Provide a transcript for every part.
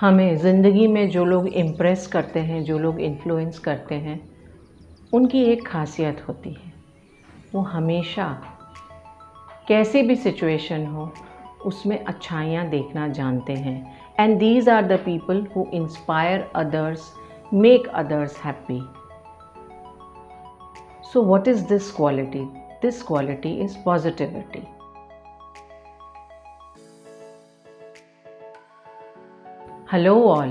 हमें ज़िंदगी में जो लोग इम्प्रेस करते हैं, जो लोग इन्फ्लुएंस करते हैं, उनकी एक खासियत होती है, वो हमेशा कैसी भी सिचुएशन हो उसमें अच्छाइयाँ देखना जानते हैं। And these are the people who inspire others, make others happy. So what is this quality? This quality is positivity. Hello all.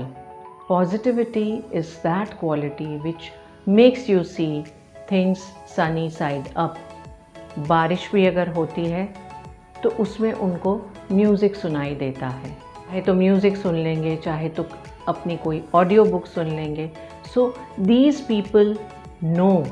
Positivity is that quality which makes you see things sunny side up. बारिश भी अगर होती है तो उसमें उनको music सुनाई देता है, चाहे तो म्यूज़िक सुन लेंगे, चाहे तो अपनी कोई ऑडियो बुक सुन लेंगे. So these people know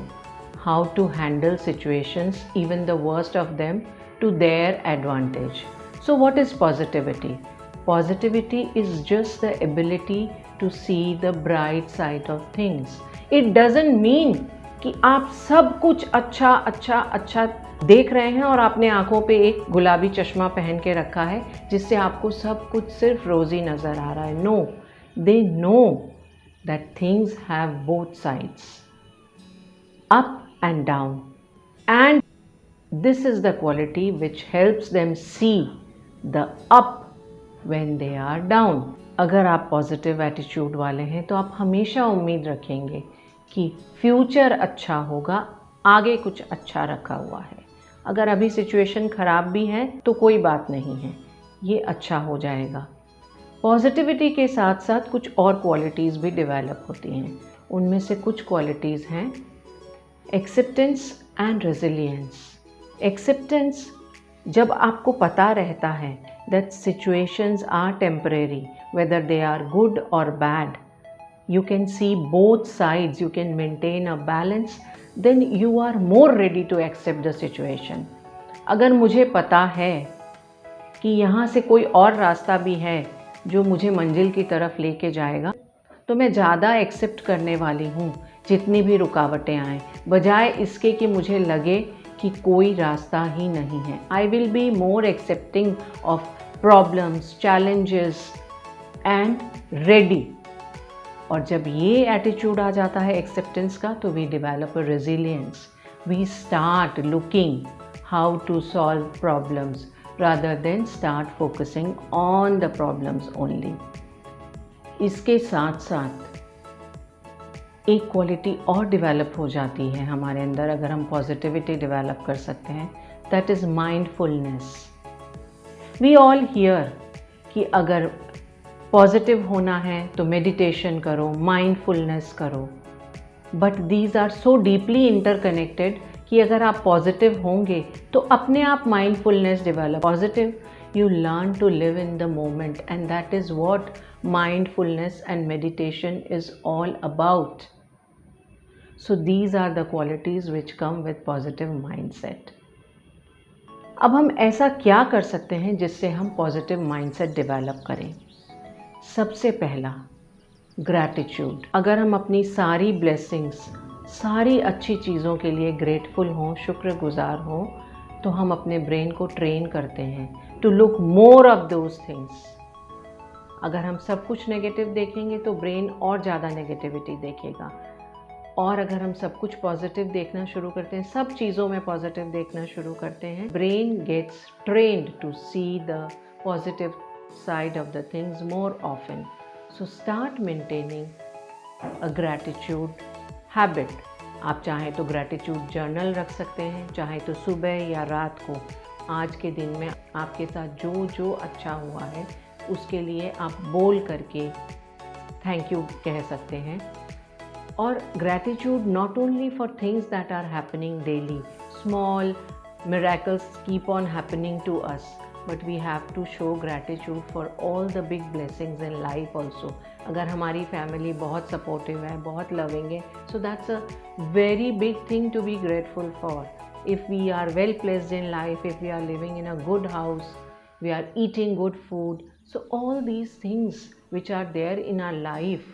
how to handle situations, even the worst of them, to their advantage. So what is positivity? Positivity is just the ability to see the bright side of things. It doesn't mean कि आप सब कुछ अच्छा अच्छा अच्छा देख रहे हैं और आपने आंखों पे एक गुलाबी चश्मा पहन के रखा है जिससे आपको सब कुछ सिर्फ रोज़ी नज़र आ रहा है. No, they know that things have both sides, up and down, and this is the quality which helps them see the up when they are down. अगर आप पॉजिटिव एटीट्यूड वाले हैं तो आप हमेशा उम्मीद रखेंगे कि फ्यूचर अच्छा होगा, आगे कुछ अच्छा रखा हुआ है. अगर अभी सिचुएशन ख़राब भी है तो कोई बात नहीं है, ये अच्छा हो जाएगा. पॉजिटिविटी के साथ साथ कुछ और क्वालिटीज़ भी डेवलप होती हैं. उनमें से कुछ क्वालिटीज़ हैं एक्सेप्टेंस एंड रेजिलियंस. एक्सेप्टेंस, जब आपको पता रहता है that situations are temporary, whether they are good or bad, you can see both sides, you can maintain a balance, then you are more ready to accept the situation. अगर मुझे पता है कि यहाँ से कोई और रास्ता भी है जो मुझे मंजिल की तरफ लेके जाएगा तो मैं ज़्यादा एक्सेप्ट करने वाली हूँ जितनी भी रुकावटें आएँ, बजाय इसके कि मुझे लगे कि कोई रास्ता ही नहीं है. I will be more accepting of problems, challenges and ready. और जब ये एटीट्यूड आ जाता है एक्सेप्टेंस का तो we develop a resilience. We start looking how to solve problems rather than start focusing on the problems only. इसके साथ साथ एक क्वालिटी और डेवलप हो जाती है हमारे अंदर अगर हम पॉजिटिविटी डेवलप कर सकते हैं, that is mindfulness. We all hear कि अगर पॉजिटिव होना है तो मेडिटेशन करो, माइंडफुलनेस करो, but these are so deeply interconnected कि अगर आप पॉजिटिव होंगे तो अपने आप mindfulness develop. Positive, you learn to live in the moment, and that is what mindfulness and meditation is all about. So these are the qualities which come with positive mindset. अब हम ऐसा क्या कर सकते हैं जिससे हम पॉजिटिव माइंडसेट डेवलप करें? सबसे पहला, ग्रैटिट्यूड. अगर हम अपनी सारी ब्लेसिंग्स, सारी अच्छी चीज़ों के लिए ग्रेटफुल हों, शुक्रगुजार हों, तो हम अपने ब्रेन को ट्रेन करते हैं to look more of those things. अगर हम सब कुछ नेगेटिव देखेंगे तो ब्रेन और ज़्यादा नेगेटिविटी देखेगा, और अगर हम सब कुछ पॉजिटिव देखना शुरू करते हैं, सब चीज़ों में पॉजिटिव देखना शुरू करते हैं, brain gets trained to see the positive side of the things more often. So start maintaining a gratitude habit. आप चाहें तो ग्रैटिट्यूड जर्नल रख सकते हैं, चाहे तो सुबह या रात को आज के दिन में आपके साथ जो जो अच्छा हुआ है उसके लिए आप बोल करके थैंक यू कह सकते हैं. और gratitude not only for things that are happening daily, small miracles keep on happening to us, but we have to show gratitude for all the big blessings in life also. अगर हमारी family बहुत supportive है, बहुत loving है, so that's a very big thing to be grateful for. If we are well placed in life, if we are living in a good house, we are eating good food, so all these things which are there in our life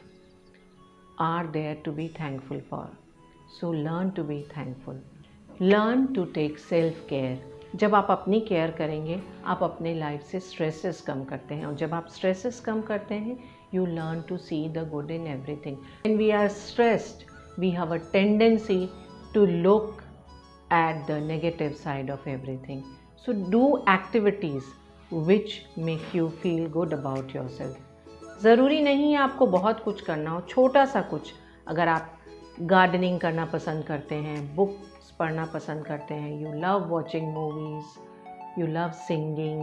are there to be thankful for. So learn to be thankful. Learn to take self-care. जब आप अपनी care करेंगे, आप अपने life से stresses कम करते हैं, और जब आप स्ट्रेसेस कम करते हैं, you learn to see the good in everything. When we are stressed, we have a tendency to look at the negative side of everything. So do activities which make you feel good about yourself. ज़रूरी नहीं है आपको बहुत कुछ करना हो, छोटा सा कुछ। अगर आप गार्डनिंग करना पसंद करते हैं, बुक्स पढ़ना पसंद करते हैं, you love watching movies, you love singing,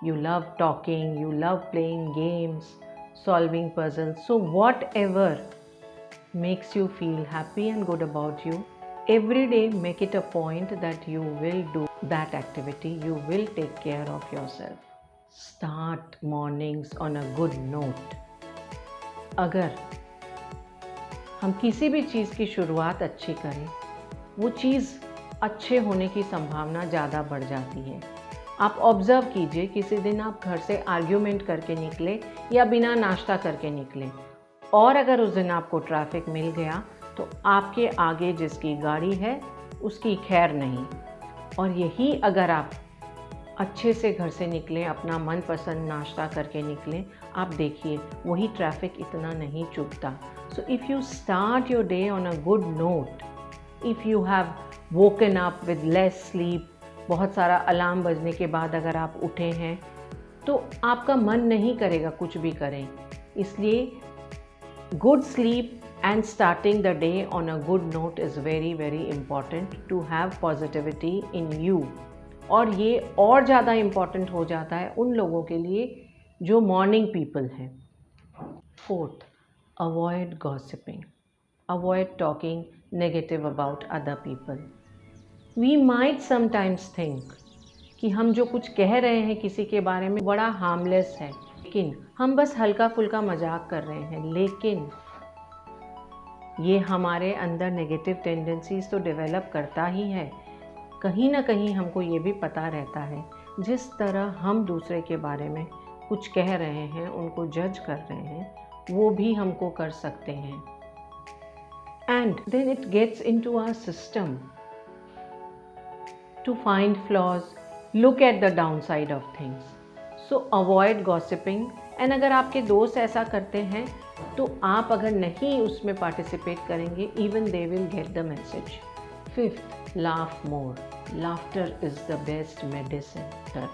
you love talking, you love playing games, solving puzzles. So whatever makes you feel happy and good about you, every day make it a point that you will do that activity. You will take care of yourself. Start mornings on a good note. अगर हम किसी भी चीज़ की शुरुआत अच्छी करें, वो चीज़ अच्छे होने की संभावना ज़्यादा बढ़ जाती है। आप ऑब्ज़र्व कीजिए, किसी दिन आप घर से आर्ग्यूमेंट करके निकले या बिना नाश्ता करके निकले, और अगर उस दिन आपको ट्रैफिक मिल गया तो आपके आगे जिसकी गाड़ी है उसकी खैर नहीं। और यही अगर आप अच्छे से घर से निकलें, अपना मनपसंद नाश्ता करके निकलें, आप देखिए वही ट्रैफिक इतना नहीं चुभता। So if you start your day on a good note, if you have woken up with less sleep, बहुत सारा अलार्म बजने के बाद अगर आप उठे हैं तो आपका मन नहीं करेगा कुछ भी करें। इसलिए good sleep and starting the day on a good note is very very important to have positivity in you. और ये और ज़्यादा इम्पॉर्टेंट हो जाता है उन लोगों के लिए जो मॉर्निंग पीपल हैं। Fourth, avoid gossiping, avoid talking negative about other people. We might sometimes think कि हम जो कुछ कह रहे हैं किसी के बारे में बड़ा हार्मलेस है, लेकिन हम बस हल्का फुल्का मजाक कर रहे हैं, लेकिन ये हमारे अंदर नेगेटिव टेंडेंसीज तो डेवलप करता ही है। कहीं ना कहीं हमको ये भी पता रहता है, जिस तरह हम दूसरे के बारे में कुछ कह रहे हैं, उनको जज कर रहे हैं, वो भी हमको कर सकते हैं। And then it gets into our system to find flaws, look at the downside of things. So avoid gossiping. And अगर आपके दोस्त ऐसा करते हैं तो आप अगर नहीं उसमें पार्टिसिपेट करेंगे, even they will get the message. Fifth, laugh more. Laughter is the best medicine.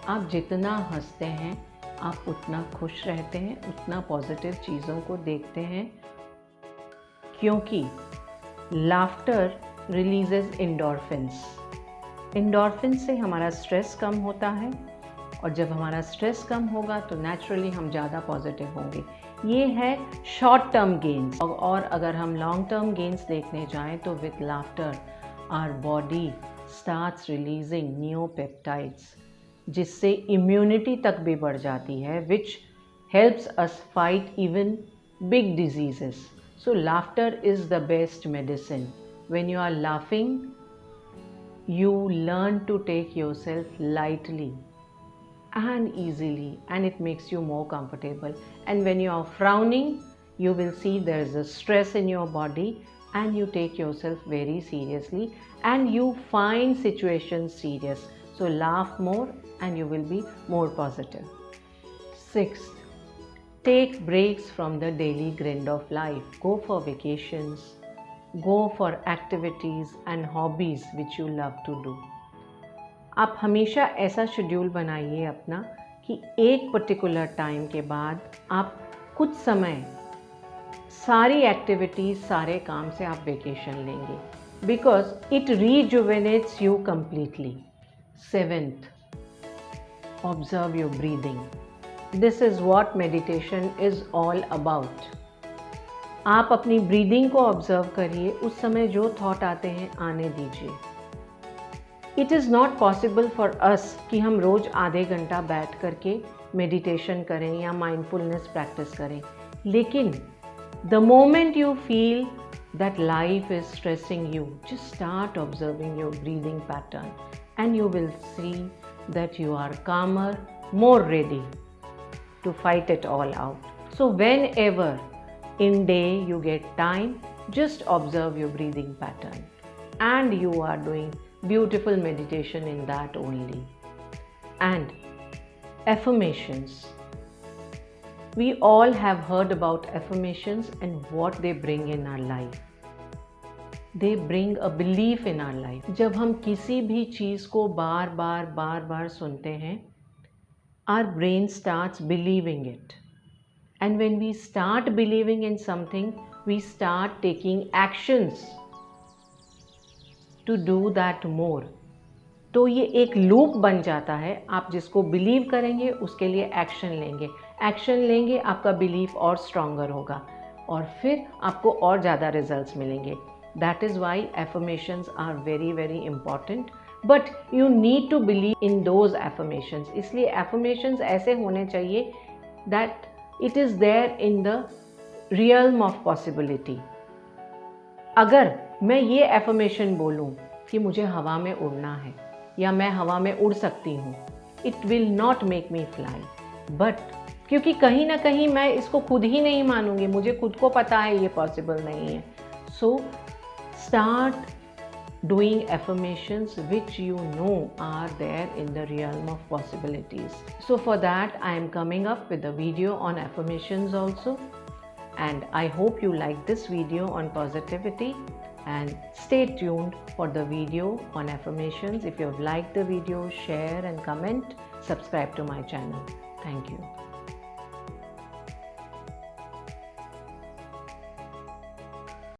आप जितना हंसते हैं आप उतना खुश रहते हैं, उतना पॉजिटिव चीज़ों को देखते हैं, क्योंकि laughter releases endorphins. एंडोर्फिन से हमारा स्ट्रेस कम होता है, और जब हमारा स्ट्रेस कम होगा तो नेचुरली हम ज़्यादा पॉजिटिव होंगे। ये है शॉर्ट टर्म गेन्स। और अगर हम लॉन्ग टर्म गेन्स देखने जाएं तो with laughter our body starts releasing neuropeptides, जिससे इम्यूनिटी तक भी बढ़ जाती है, which helps us fight even big diseases. So laughter is the best medicine. When you are laughing, you learn to take yourself lightly and easily, and it makes you more comfortable. And when you are frowning, you will see there is a stress in your body, and you take yourself very seriously and you find situations serious. So laugh more and you will be more positive. Sixth, take breaks from the daily grind of life. Go for vacations. Go for activities and hobbies which you love to do. आप हमेशा ऐसा schedule बनाइए अपना कि एक particular time के बाद आप कुछ समय सारी एक्टिविटीज़, सारे काम से आप वेकेशन लेंगे, because it rejuvenates you completely. Seventh, observe your breathing. This is what meditation is all about. आप अपनी ब्रीदिंग को ऑब्जर्व करिए, उस समय जो थॉट आते हैं आने दीजिए। It is not possible for us कि हम रोज़ आधे घंटा बैठ करके मेडिटेशन करें या माइंडफुलनेस प्रैक्टिस करें, लेकिन the moment you feel that life is stressing you, just start observing your breathing pattern and you will see that you are calmer, more ready to fight it all out. So whenever in day you get time, just observe your breathing pattern and you are doing beautiful meditation in that only. And affirmations. We all have heard about affirmations and what they bring in our life. They bring a belief in our life. जब हम किसी भी चीज़ को बार बार सुनते हैं, our brain starts believing it. And when we start believing in something, we start taking actions to do that more. तो ये एक लूप बन जाता है. आप जिसको बिलीव करेंगे उसके लिए एक्शन लेंगे. एक्शन लेंगे, आपका बिलीफ और स्ट्रॉन्गर होगा और फिर आपको और ज़्यादा रिजल्ट्स मिलेंगे. That is why affirmations are very very important. But you need to believe in those affirmations. इसलिए एफर्मेशंस ऐसे होने चाहिए that it is there in the realm of possibility. अगर मैं ये एफर्मेशन बोलूँ कि मुझे हवा में उड़ना है या मैं हवा में उड़ सकती हूँ, it will not make me fly. But क्योंकि कहीं ना कहीं मैं इसको खुद ही नहीं मानूंगी, मुझे खुद को पता है ये पॉसिबल नहीं है. So start doing affirmations which you know are there in the realm of possibilities. So for that I am coming up with a video on affirmations also, and I hope you like this video on positivity, and stay tuned for the video on affirmations. If you have liked the video, share and comment, subscribe to my channel. Thank you.